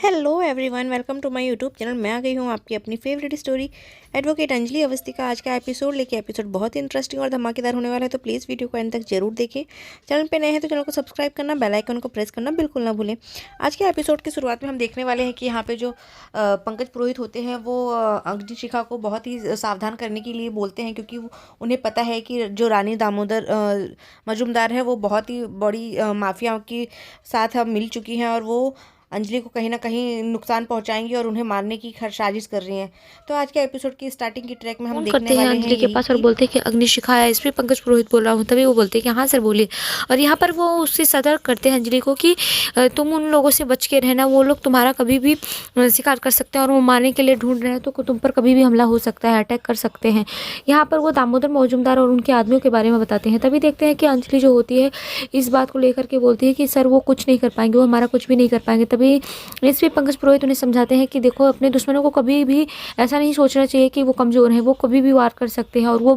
Hello everyone, welcome to my YouTube channel. मैं आ गई हूँ आपकी अपनी favourite story advocate Anjali Awasthi का आज का एपिसोड लेके। एपिसोड बहुत ही इंटरेस्टिंग और धमाकेदार होने वाला है, तो प्लीज़ वीडियो को एंड तक जरूर देखें। चैनल पे नए हैं तो चैनल को सब्सक्राइब करना, बेल आइकन को प्रेस करना बिल्कुल ना भूलें। आज के एपिसोड की शुरुआत में हम देखने वाले हैं कि यहाँ पे जो पंकज पुरोहित होते हैं वो अग्निशिखा को बहुत ही सावधान करने के लिए बोलते हैं, क्योंकि उन्हें पता है कि जो रानी दामोदर मजुमदार है वो बहुत ही बड़ी माफिया के साथ अब मिल चुकी हैं और वो अंजलि को कहीं ना कहीं नुकसान पहुंचाएंगी और उन्हें मारने की साजिश कर रही हैं। तो आज के एपिसोड की स्टार्टिंग की ट्रैक में हम फोन देखने करते हैं वाले हैं अंजलि के यही पास और कि बोलते हैं कि अग्निशिखा है, इस पे पंकज पुरोहित बोल रहा हूँ। तभी वो बोलते हैं कि हाँ सर बोलिए। और यहाँ पर वो उससे सतर्क करते हैं अंजलि को कि तुम उन लोगों से बच के रहना, वो लोग तुम्हारा कभी भी शिकार कर सकते हैं और वो मारने के लिए ढूंढ रहे हैं, तो तुम पर कभी भी हमला हो सकता है, अटैक कर सकते हैं। यहाँ पर वो दामोदर मौजूमदार और उनके आदमियों के बारे में बताते हैं। तभी देखते हैं कि अंजलि जो होती है इस बात को लेकर के बोलती है कि सर वो कुछ नहीं कर पाएंगे, वो हमारा कुछ भी नहीं कर पाएंगे। तभी इस पे पंकज पुरोहित उन्हें समझाते हैं कि देखो, अपने दुश्मनों को कभी भी ऐसा नहीं सोचना चाहिए कि वो कमज़ोर हैं, वो कभी भी वार कर सकते हैं। और वो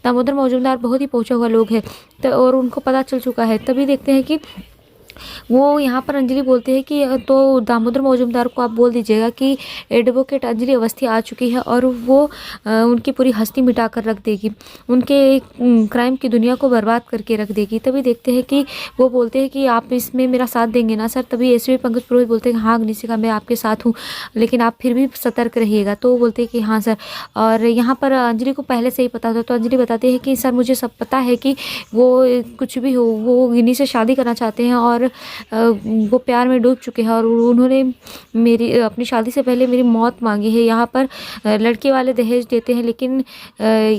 दामोदर मौजूमदार बहुत ही पहुंचा हुआ लोग हैं, तो और उनको पता चल चुका है। तभी देखते हैं कि वो यहाँ पर अंजलि बोलते हैं कि तो दामोदर मौजूमदार को आप बोल दीजिएगा कि एडवोकेट अंजलि अवस्थी आ चुकी है और वो उनकी पूरी हस्ती मिटा कर रख देगी, उनके क्राइम की दुनिया को बर्बाद करके रख देगी। तभी देखते हैं कि वो बोलते हैं कि आप इसमें मेरा साथ देंगे ना सर। तभी ऐसे भी पंकज पुरोहित बोलते हैं कि हाँ अग्निशिखा, मैं आपके साथ हूँ, लेकिन आप फिर भी सतर्क रहिएगा। तो वो बोलते हैं कि हाँ सर। और यहाँ पर अंजलि को पहले से ही पता था, तो अंजलि बताती है कि सर मुझे सब पता है कि वो कुछ भी हो, वो गिनी से शादी करना चाहते हैं और वो प्यार में डूब चुके हैं और उन्होंने मेरी अपनी शादी से पहले मेरी मौत मांगी है। यहाँ पर लड़के वाले दहेज देते हैं, लेकिन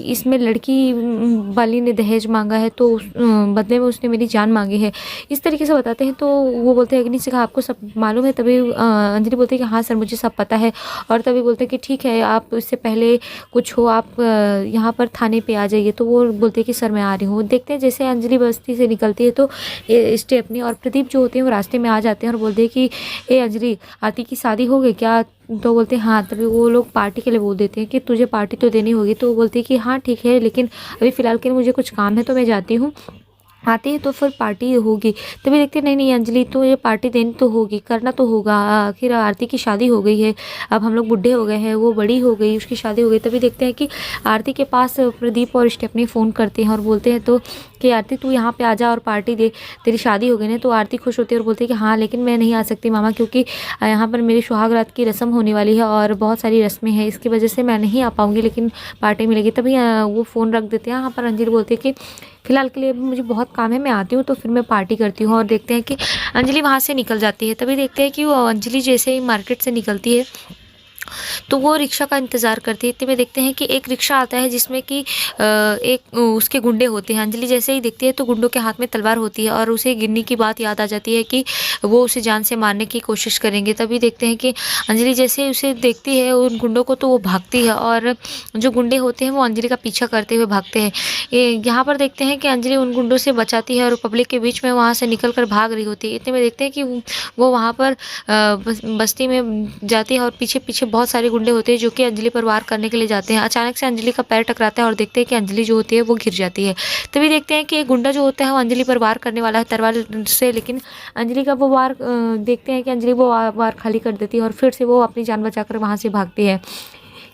इसमें लड़की वाली ने दहेज मांगा है, तो बदले में उसने मेरी जान मांगी है। इस तरीके से बताते हैं। तो वो बोलते हैं अग्निशिखा आपको सब मालूम है? तभी अंजलि बोलती है कि हाँ सर मुझे सब पता है। और तभी बोलते हैं कि ठीक है, आप इससे पहले कुछ हो आप यहाँ पर थाने पे आ जाइए। तो वो बोलते हैं कि सर मैं आ रही हूँ। देखते हैं जैसे अंजलि बस्ती से निकलती है तो स्टेफनी और प्रदीप जो होते हैं वो रास्ते में आ जाते हैं और बोलते हैं कि ए अंजलि, आरती की शादी हो गई क्या? तो बोलते हैं हाँ। तभी वो लोग पार्टी के लिए बोल देते हैं कि तुझे पार्टी तो देनी होगी। तो वो बोलती है कि हाँ ठीक है, लेकिन अभी फ़िलहाल के लिए मुझे कुछ काम है तो मैं जाती हूँ, आते हैं तो फिर पार्टी होगी। तभी देखते नहीं नहीं अंजलि, तो ये पार्टी देनी तो होगी, करना तो होगा, आखिर आरती की शादी हो गई है, अब हम लोग बूढ़े हो गए हैं, वो बड़ी हो गई, उसकी शादी हो गई। तभी देखते हैं कि आरती के पास प्रदीप और स्टेफनी फ़ोन करते हैं और बोलते हैं तो कि आरती तू यहाँ पे आ जा और पार्टी दे, तेरी शादी हो गई ना। तो आरती खुश होती है और बोलती है कि हाँ लेकिन मैं नहीं आ सकती मामा, क्योंकि यहाँ पर मेरी सुहागरात की रस्म होने वाली है और बहुत सारी रस्में हैं, इसकी वजह से मैं नहीं आ पाऊँगी, लेकिन पार्टी मिलेगी। तभी वो फ़ोन रख देते हैं। यहाँ पर अंजलि बोलती है कि फिलहाल के लिए अभी मुझे बहुत काम है, मैं आती हूँ तो फिर मैं पार्टी करती हूँ। और देखते हैं कि अंजलि वहाँ से निकल जाती है। तभी देखते हैं कि वो अंजलि जैसे ही मार्केट से निकलती है तो वो रिक्शा का इंतज़ार करती है। इतने में देखते हैं कि एक रिक्शा आता है जिसमें कि एक उसके गुंडे होते हैं। अंजलि जैसे ही देखती है तो गुंडों के हाथ में तलवार होती है और उसे गिन्नी की बात याद आ जाती है कि वो उसे जान से मारने की कोशिश करेंगे। तभी देखते हैं कि अंजलि जैसे उसे देखती है उन गुंडों को, तो वो भागती है और जो गुंडे होते हैं वो अंजलि का पीछा करते हुए भागते हैं। यहाँ पर देखते हैं कि अंजलि उन गुंडों से बचाती है और पब्लिक के बीच में वहाँ से निकल कर भाग रही होती है। इतने में देखते हैं कि वो वहाँ पर बस्ती में जाती है और पीछे पीछे बहुत सारे गुंडे होते हैं जो कि अंजलि पर वार करने के लिए जाते हैं। अचानक से अंजलि का पैर टकराता है और देखते हैं कि अंजलि जो होती है वो गिर जाती है। तभी देखते हैं कि एक गुंडा जो होता है वो अंजलि पर वार करने वाला है तलवार से, लेकिन अंजलि का वो वार देखते हैं कि अंजलि वो वार खाली कर देती है और फिर से वो अपनी जान बचाकर वहाँ से भागती है।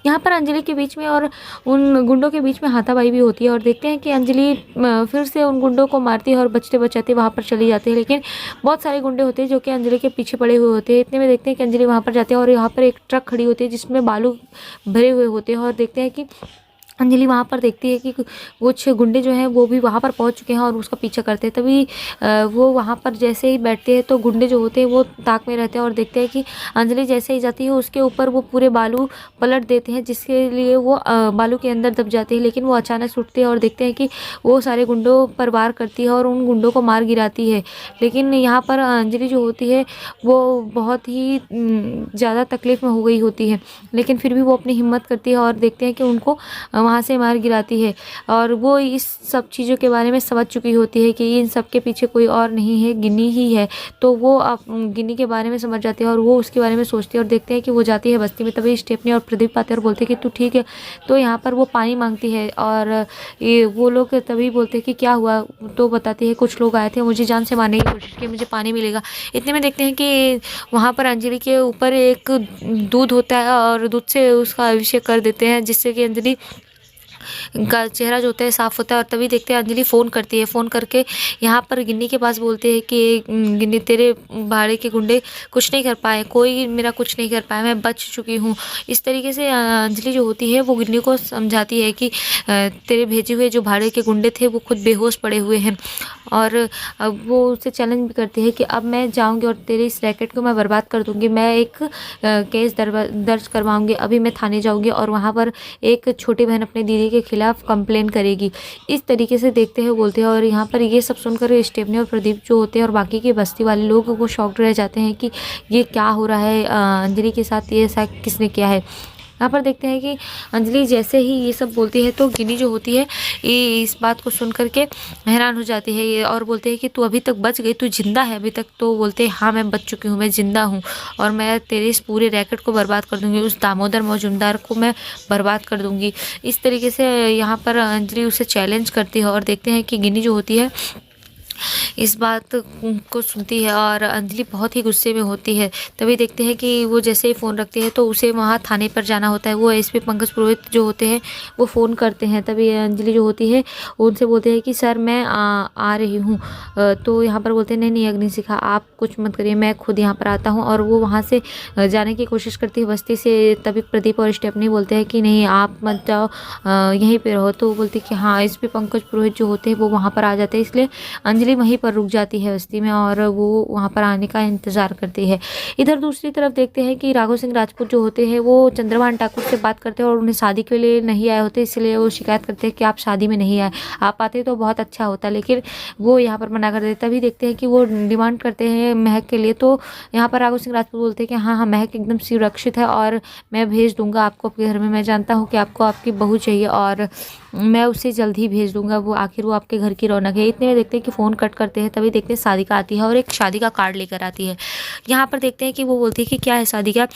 यहाँ पर अंजलि के बीच में और उन गुंडों के बीच में हाथापाई भी होती है और देखते हैं कि अंजलि फिर से उन गुंडों को मारती है और बचते बचाते वहाँ पर चली जाती है, लेकिन बहुत सारे गुंडे होते हैं जो कि अंजलि के पीछे पड़े हुए होते हैं। इतने में देखते हैं कि अंजलि वहाँ पर जाती है और यहाँ पर एक ट्रक खड़ी होती है जिसमें बालू भरे हुए होते हैं और देखते हैं कि अंजलि वहाँ पर देखती है कि कुछ गुंडे जो हैं वो भी वहाँ पर पहुँच चुके हैं और उसका पीछा करते हैं। तभी वो वहाँ पर जैसे ही बैठते हैं तो गुंडे जो होते हैं वो ताक में रहते हैं और देखते हैं कि अंजलि जैसे ही जाती है उसके ऊपर वो पूरे बालू पलट देते हैं, जिसके लिए वो बालू के अंदर दब जाती है। लेकिन वो अचानक से उठते हैं और देखते हैं कि वो सारे गुंडों पर वार करती है और उन गुंडों को मार गिराती है। लेकिन यहाँ पर अंजलि जो होती है वो बहुत ही ज़्यादा तकलीफ़ में हो गई होती है, लेकिन फिर भी वो अपनी हिम्मत करती है और देखते हैं कि उनको वहाँ से मार गिराती है। और वो इस सब चीज़ों के बारे में समझ चुकी होती है कि इन सब के पीछे कोई और नहीं है, गिन्नी ही है। तो वो अब गिन्नी के बारे में समझ जाती है और वो उसके बारे में सोचती है। और देखते हैं कि वो जाती है बस्ती में। तभी स्टेफनी और प्रदीप आते हैं और बोलते हैं कि तू ठीक है। तो यहाँ पर वो पानी मांगती है और ये वो लोग तभी बोलते हैं कि क्या हुआ। तो बताती है कुछ लोग आए थे, मुझे जान से मारने की कोशिश की, मुझे पानी मिलेगा। इतने में देखते हैं कि वहाँ पर अंजलि के ऊपर एक दूध होता है और दूध से उसका अभिषेक कर देते हैं, जिससे कि अंजलि का चेहरा जो होता है साफ होता है। और तभी देखते हैं अंजलि फ़ोन करती है। फ़ोन करके यहाँ पर गिन्नी के पास बोलते हैं कि गिन्नी, तेरे भाड़े के गुंडे कुछ नहीं कर पाए, कोई मेरा कुछ नहीं कर पाया, मैं बच चुकी हूँ। इस तरीके से अंजलि जो होती है वो गिन्नी को समझाती है कि तेरे भेजे हुए जो भाड़े के गुंडे थे वो खुद बेहोश पड़े हुए हैं। और अब वो उससे चैलेंज भी करती है कि अब मैं जाऊंगी और तेरे इस रैकेट को मैं बर्बाद कर दूंगी। मैं एक केस दर्ज करवाऊंगी। अभी मैं थाने जाऊंगी और वहाँ पर एक छोटी बहन अपनी दीदी के खिलाफ कंप्लेन करेगी। इस तरीके से देखते हैं, बोलते हैं। और यहाँ पर ये सब सुनकर स्टेफनी और प्रदीप जो होते हैं और बाकी के बस्ती वाले लोग वो शॉक्ड रह जाते हैं कि ये क्या हो रहा है, अंजलि के साथ ये ऐसा किसने किया है। यहाँ पर देखते हैं कि अंजलि जैसे ही ये सब बोलती है तो गिन्नी जो होती है ये इस बात को सुन करके हैरान हो जाती है ये, और बोलते हैं कि तू अभी तक बच गई, तू जिंदा है अभी तक। तो बोलते हैं हाँ मैं बच चुकी हूँ, मैं जिंदा हूँ और मैं तेरे इस पूरे रैकेट को बर्बाद कर दूंगी, उस दामोदर मजुमदार को मैं बर्बाद कर दूंगी। इस तरीके से यहाँ पर अंजलि उसे चैलेंज करती है। और देखते हैं कि गिन्नी जो होती है इस बात को सुनती है और अंजलि बहुत ही गुस्से में होती है। तभी देखते हैं कि वो जैसे ही फ़ोन रखती है तो उसे वहाँ थाने पर जाना होता है। वो एसपी पंकज पुरोहित जो होते हैं वो फ़ोन करते हैं। तभी अंजलि जो होती है उनसे बोलते हैं कि सर मैं आ रही हूँ। तो यहाँ पर बोलते हैं नहीं नहीं अग्निशिखा, आप कुछ मत करिए, मैं खुद यहाँ पर आता हूँ। और वो वहाँ से जाने की कोशिश करती है बस्ती से। तभी प्रदीप और स्टेफनी बोलते हैं कि नहीं आप मत जाओ, यहीं पर रहो। तो वो बोलती है कि हाँ, एसपी पंकज पुरोहित जो होते हैं वो वहाँ पर आ जाते हैं। इसलिए अंजलि वहीं पर रुक जाती है बस्ती में और वो वहाँ पर आने का इंतज़ार करती है। इधर दूसरी तरफ देखते हैं कि राघव सिंह राजपूत जो होते हैं वो चंद्रभान ठाकुर से बात करते हैं और उन्हें शादी के लिए नहीं आए होते, इसलिए वो शिकायत करते हैं कि आप शादी में नहीं आए, आप आते तो बहुत अच्छा होता। लेकिन वो यहाँ पर मना कर देते। तभी देखते हैं कि वो डिमांड करते हैं महक के लिए। तो यहाँ पर राघव सिंह राजपूत बोलते हैं कि हाँ हाँ महक एकदम सुरक्षित है और मैं भेज दूंगा आपको आपके घर में। मैं जानता हूँ कि आपको आपकी बहू चाहिए और मैं उसे जल्द ही भेज दूंगा, वो आखिर वो आपके घर की रौनक है। इतने में देखते हैं कि फ़ोन कट करते हैं। तभी देखते हैं सादिका आती है और एक शादी का कार्ड लेकर आती है। यहाँ पर देखते हैं कि वो बोलती है कि क्या है सादिका।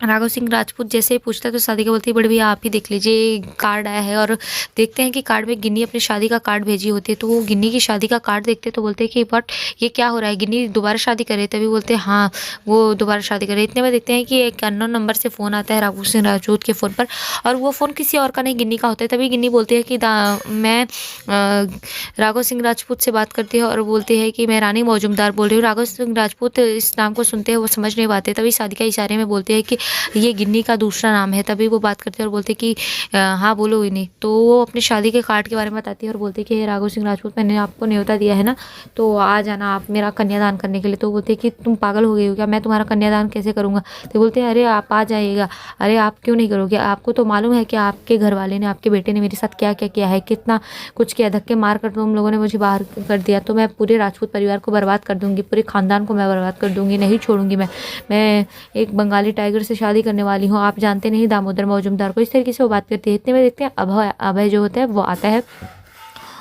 राघव सिंह राजपूत जैसे ही पूछता है तो सादिका बोलती है बड़े भैया आप ही देख लीजिए, कार्ड आया है। और देखते हैं कि कार्ड में गिन्नी अपनी शादी का कार्ड भेजी होती है। तो वो गिन्नी की शादी का कार्ड देखते हैं तो बोलते हैं कि बट ये क्या हो रहा है, गिन्नी दोबारा शादी करे। तभी बोलते हैं हाँ वो दोबारा शादी करे। इतने में देखते हैं कि एक अननोन नंबर से फ़ोन आता है राघव सिंह राजपूत के फ़ोन पर और वो फ़ोन किसी और का नहीं गिन्नी का होता है। तभी गिन्नी बोलती है कि मैं राघव सिंह राजपूत से बात करती है और बोलती है कि मैं रानी मौजूमदार बोल रही हूँ। राघव सिंह राजपूत इस नाम को सुनते हैं वो समझ नहीं पाते। तभी सादिका इशारे में बोलती है कि ये गिन्नी का दूसरा नाम है। तभी वो बात करते हैं और बोलते कि हाँ बोलो इन्हें। तो वो अपनी शादी के कार्ड के बारे में बताती है और बोलती है कि राघव सिंह राजपूत मैंने आपको न्योता दिया है ना, तो आ जाना आप मेरा कन्यादान करने के लिए। तो बोलते हैं कि तुम पागल हो गई हो क्या, मैं तुम्हारा कन्यादान कैसे करूँगा। तो बोलते हैं अरे आप आ जाइएगा। अरे आप क्यों नहीं करोगे, आपको तो मालूम है कि आपके घर वाले ने, आपके बेटे ने मेरे साथ क्या क्या किया है, कितना कुछ किया, धक्के मार कर तुम लोगों ने मुझे बाहर कर दिया। तो मैं पूरे राजपूत परिवार को बर्बाद कर दूंगी, पूरे खानदान को मैं बर्बाद कर दूंगी, नहीं छोड़ूंगी। मैं एक बंगाली टाइगर से शादी करने वाली हूँ, आप जानते नहीं दामोदर मौजूमदार को। इस तरीके से वो बात करती है। इतने में देखते हैं अभय जो होता है वो आता है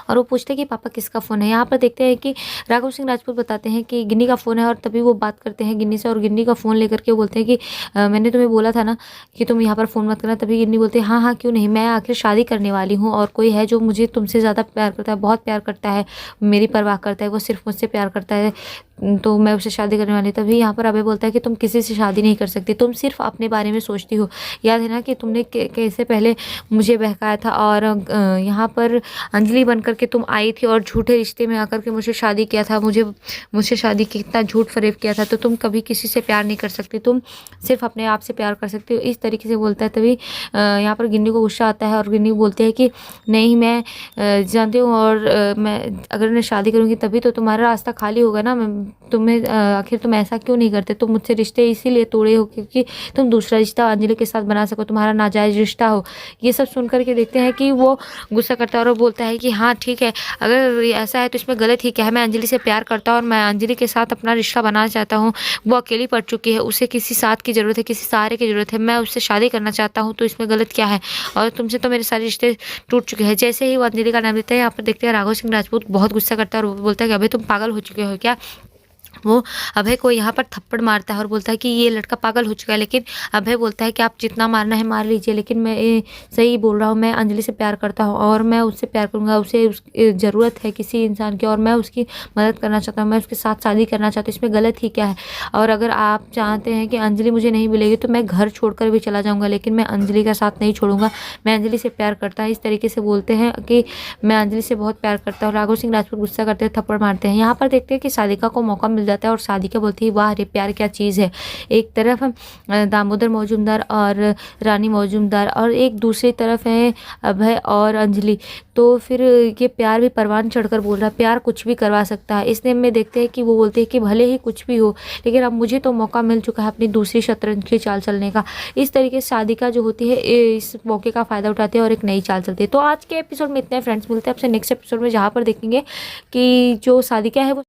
और वो पूछते हैं कि पापा किसका फ़ोन है। यहाँ पर देखते हैं कि राघव सिंह राजपूत बताते हैं कि गिन्नी का फ़ोन है और तभी वो बात करते हैं गिन्नी से और गिन्नी का फ़ोन लेकर के बोलते हैं कि मैंने तुम्हें बोला था ना कि तुम यहाँ पर फ़ोन मत करना। तभी गिन्नी बोलती है हाँ हाँ क्यों नहीं, मैं आखिर शादी करने वाली हूँ और कोई है जो मुझे तुमसे ज़्यादा प्यार करता है, बहुत प्यार करता है, मेरी परवाह करता है, वो सिर्फ मुझसे प्यार करता है, तो मैं उससे शादी करने वाली। तभी यहाँ पर अभय बोलता है कि तुम किसी से शादी नहीं कर सकती, तुम सिर्फ अपने बारे में सोचती हो। याद है ना कि तुमने कैसे पहले मुझे बहकाया था और यहाँ पर अंजलि बन करके तुम आई थी और झूठे रिश्ते में आकर के मुझे शादी किया था, मुझसे शादी की कितना झूठ फरेब किया था। तो तुम कभी किसी से प्यार नहीं कर सकती, तुम सिर्फ अपने आप से प्यार कर सकती हो। इस तरीके से बोलता है। तभी यहाँ पर गिन्नी को गुस्सा आता है और गिन्नी बोलती है कि नहीं मैं जानती हूँ और मैं अगर मैं शादी करूँगी तभी तो तुम्हारा रास्ता खाली होगा ना। तुम्हें आखिर तुम ऐसा क्यों नहीं करते, तुम मुझसे रिश्ते इसीलिए तोड़े हो क्योंकि तुम दूसरा रिश्ता अंजलि के साथ बना सको, तुम्हारा नाजायज़ रिश्ता हो। ये सब सुन करके देखते हैं कि वो गुस्सा करता है और वो बोलता है कि हाँ ठीक है, अगर ऐसा है तो इसमें गलत ही क्या है, मैं अंजलि से प्यार करता हूँ और मैं अंजलि के साथ अपना रिश्ता बनाना चाहता हूँ। वो अकेली पड़ चुकी है, उसे किसी साथ की ज़रूरत है, किसी सहारे की ज़रूरत है, मैं उससे शादी करना चाहता हूँ, तो इसमें गलत क्या है? और तुमसे तो मेरे सारे रिश्ते टूट चुके हैं। जैसे ही वो अंजलि का नाम लेता है, यहाँ पर देखते हैं राघव सिंह राजपूत बहुत गुस्सा करता है और वो बोलता है कि अबे तुम पागल हो चुके हो क्या? वो अभय को यहाँ पर थप्पड़ मारता है और बोलता है कि ये लड़का पागल हो चुका है। लेकिन अभय बोलता है कि आप जितना मारना है मार लीजिए, लेकिन मैं सही बोल रहा हूँ, मैं अंजलि से प्यार करता हूँ और मैं उससे प्यार करूँगा। उसे ज़रूरत है किसी इंसान की और मैं उसकी मदद करना चाहता हूँ, मैं उसके साथ शादी करना चाहता हूँ, इसमें गलत ही क्या है? और अगर आप चाहते हैं कि अंजलि मुझे नहीं मिलेगी तो मैं घर छोड़कर भी चला जाऊँगा, लेकिन मैं अंजलि का साथ नहीं छोड़ूंगा। मैं अंजलि से प्यार करता हूँ। इस तरीके से बोलते हैं कि मैं अंजलि से बहुत प्यार करता हूँ। राघव सिंह राजपूत गुस्सा करते हैं, थप्पड़ मारते हैं। यहाँ पर देखते हैं कि सादिका को मौका मिल जाता है और सादिका बोलती है वाह रे प्यार क्या चीज़ है। एक तरफ दामोदर मौजूमदार और रानी मौजूमदार और एक दूसरी तरफ है अभय और अंजलि। तो फिर ये प्यार भी परवान चढ़कर बोल रहा है, प्यार कुछ भी करवा सकता है। इसने में देखते हैं कि वो बोलते हैं कि भले ही कुछ भी हो, लेकिन अब मुझे तो मौका मिल चुका है अपनी दूसरी शतरंज की चाल चलने का। इस तरीके से सादिका जो होती है इस मौके का फ़ायदा उठाते हैं और एक नई चाल चलती है। तो आज के एपिसोड में इतने फ्रेंड्स, मिलते हैं आपसे नेक्स्ट एपिसोड में, जहाँ पर देखेंगे कि जो सादिका है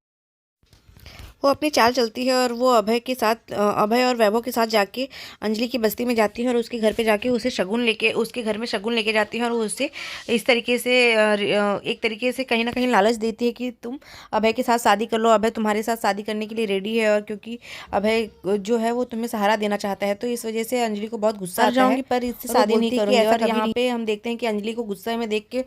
वो अपनी चाल चलती है और वो अभय और वैभव के साथ जाके अंजलि की बस्ती में जाती है और उसके घर पे जाके उसके घर में शगुन लेके जाती है और वो उससे इस तरीके से एक तरीके से कहीं ना कहीं लालच देती है कि तुम अभय के साथ शादी कर लो, अभय तुम्हारे साथ शादी करने के लिए रेडी है। और क्योंकि अभय जो है वो तुम्हें सहारा देना चाहता है, तो इस वजह से अंजलि को बहुत गुस्सा आता है, पर इससे शादी नहीं करूँगी। और यहाँ पे हम देखते हैं कि अंजलि को गुस्से में देख के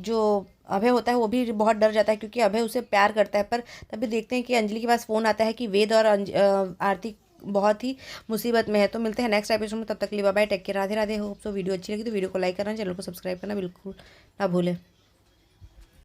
जो अभय होता है वो भी बहुत डर जाता है, क्योंकि अभय उसे प्यार करता है। पर तभी देखते हैं कि अंजलि के पास फ़ोन आता है कि वेद और आरती बहुत ही मुसीबत में है। तो मिलते हैं नेक्स्ट एपिसोड में, तब तक के लिए bye bye, take care, Radhe Radhe. Hope so video अच्छी लगी तो वीडियो को लाइक करना, चैनल को सब्सक्राइब करना बिल्कुल ना भूलें।